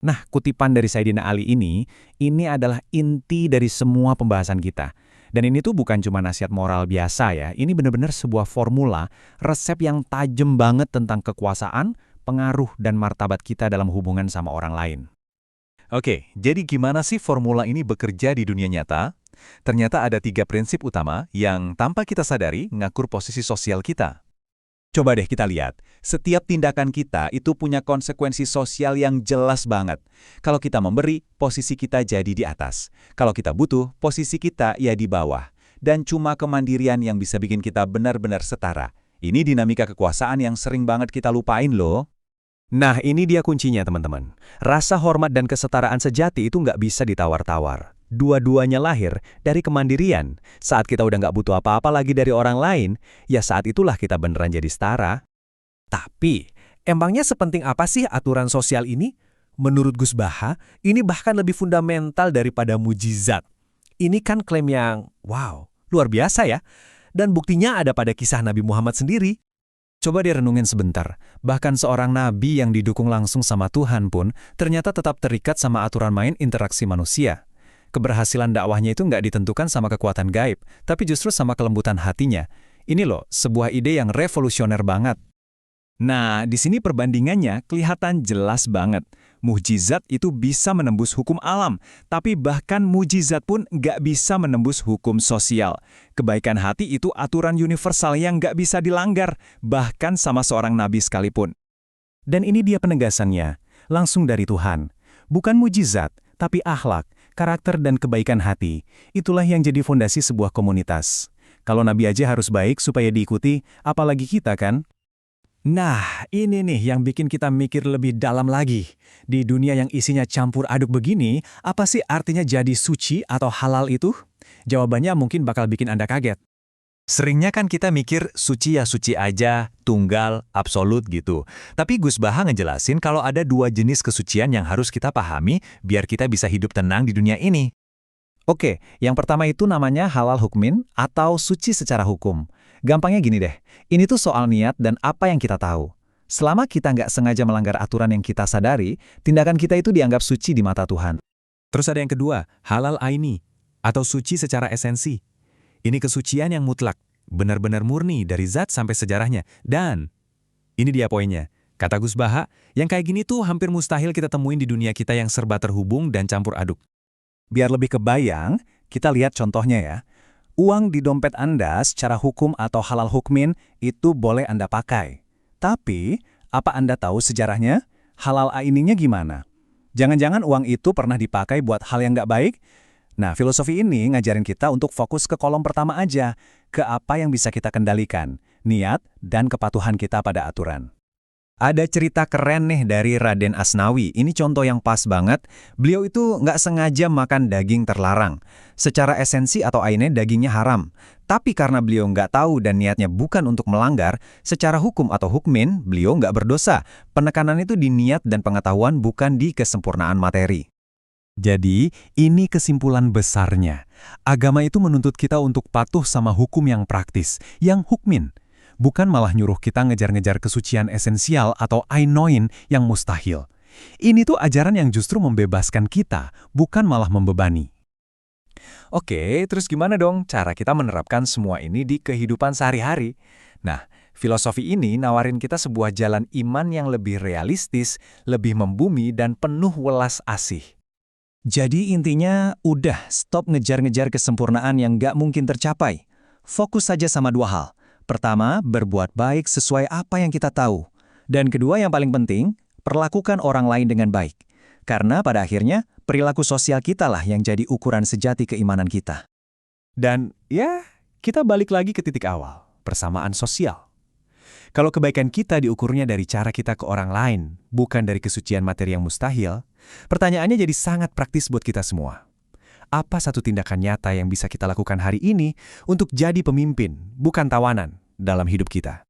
Nah, kutipan dari Sayyidina Ali ini adalah inti dari semua pembahasan kita. Dan ini tuh bukan cuma nasihat moral biasa ya, ini benar-benar sebuah formula, resep yang tajam banget tentang kekuasaan, pengaruh, dan martabat kita dalam hubungan sama orang lain. Oke, jadi gimana sih formula ini bekerja di dunia nyata? Ternyata ada 3 prinsip utama yang tanpa kita sadari ngakur posisi sosial kita. Coba deh kita lihat, setiap tindakan kita itu punya konsekuensi sosial yang jelas banget. Kalau kita memberi, posisi kita jadi di atas. Kalau kita butuh, posisi kita ya di bawah. Dan cuma kemandirian yang bisa bikin kita benar-benar setara. Ini dinamika kekuasaan yang sering banget kita lupain loh. Nah, ini dia kuncinya teman-teman. Rasa hormat dan kesetaraan sejati itu nggak bisa ditawar-tawar. Dua-duanya lahir dari kemandirian. Saat kita udah nggak butuh apa-apa lagi dari orang lain, ya saat itulah kita beneran jadi setara. Tapi, emangnya sepenting apa sih aturan sosial ini? Menurut Gus Baha, ini bahkan lebih fundamental daripada mujizat. Ini kan klaim yang, wow, luar biasa ya. Dan buktinya ada pada kisah Nabi Muhammad sendiri. Coba direnungin sebentar, bahkan seorang nabi yang didukung langsung sama Tuhan pun ternyata tetap terikat sama aturan main interaksi manusia. Keberhasilan dakwahnya itu nggak ditentukan sama kekuatan gaib, tapi justru sama kelembutan hatinya. Ini loh, sebuah ide yang revolusioner banget. Nah, di sini perbandingannya kelihatan jelas banget. Mukjizat itu bisa menembus hukum alam, tapi bahkan mukjizat pun nggak bisa menembus hukum sosial. Kebaikan hati itu aturan universal yang nggak bisa dilanggar, bahkan sama seorang nabi sekalipun. Dan ini dia penegasannya, langsung dari Tuhan. Bukan mukjizat, tapi akhlak, karakter dan kebaikan hati. Itulah yang jadi fondasi sebuah komunitas. Kalau nabi aja harus baik supaya diikuti, apalagi kita kan? Nah, ini nih yang bikin kita mikir lebih dalam lagi. Di dunia yang isinya campur aduk begini, apa sih artinya jadi suci atau halal itu? Jawabannya mungkin bakal bikin Anda kaget. Seringnya kan kita mikir suci ya suci aja, tunggal, absolut gitu. Tapi Gus Baha ngejelasin kalau ada 2 jenis kesucian yang harus kita pahami biar kita bisa hidup tenang di dunia ini. Oke, yang pertama itu namanya halal hukmin atau suci secara hukum. Gampangnya gini deh, ini tuh soal niat dan apa yang kita tahu. Selama kita nggak sengaja melanggar aturan yang kita sadari, tindakan kita itu dianggap suci di mata Tuhan. Terus ada yang kedua, halal aini, atau suci secara esensi. Ini kesucian yang mutlak, benar-benar murni dari zat sampai sejarahnya. Dan ini dia poinnya. Kata Gus Baha, yang kayak gini tuh hampir mustahil kita temuin di dunia kita yang serba terhubung dan campur aduk. Biar lebih kebayang, kita lihat contohnya ya. Uang di dompet Anda secara hukum atau halal hukmin itu boleh Anda pakai. Tapi, apa Anda tahu sejarahnya? Halal aininya gimana? Jangan-jangan uang itu pernah dipakai buat hal yang nggak baik? Nah, filosofi ini ngajarin kita untuk fokus ke kolom pertama aja, ke apa yang bisa kita kendalikan, niat dan kepatuhan kita pada aturan. Ada cerita keren nih dari Raden Asnawi, ini contoh yang pas banget. Beliau itu nggak sengaja makan daging terlarang. Secara esensi atau ainnya dagingnya haram. Tapi karena beliau nggak tahu dan niatnya bukan untuk melanggar, secara hukum atau hukmin, beliau nggak berdosa. Penekanan itu di niat dan pengetahuan bukan di kesempurnaan materi. Jadi, ini kesimpulan besarnya. Agama itu menuntut kita untuk patuh sama hukum yang praktis, yang hukmin. Bukan malah nyuruh kita ngejar-ngejar kesucian esensial atau ainoin yang mustahil. Ini tuh ajaran yang justru membebaskan kita, bukan malah membebani. Oke, terus gimana dong cara kita menerapkan semua ini di kehidupan sehari-hari? Nah, filosofi ini nawarin kita sebuah jalan iman yang lebih realistis, lebih membumi, dan penuh welas asih. Jadi intinya, udah stop ngejar-ngejar kesempurnaan yang nggak mungkin tercapai. Fokus saja sama 2 hal. Pertama, berbuat baik sesuai apa yang kita tahu. Dan kedua yang paling penting, perlakukan orang lain dengan baik. Karena pada akhirnya, perilaku sosial kita lah yang jadi ukuran sejati keimanan kita. Dan ya, kita balik lagi ke titik awal, persamaan sosial. Kalau kebaikan kita diukurnya dari cara kita ke orang lain, bukan dari kesucian materi yang mustahil, pertanyaannya jadi sangat praktis buat kita semua. Apa satu tindakan nyata yang bisa kita lakukan hari ini untuk jadi pemimpin, bukan tawanan, dalam hidup kita?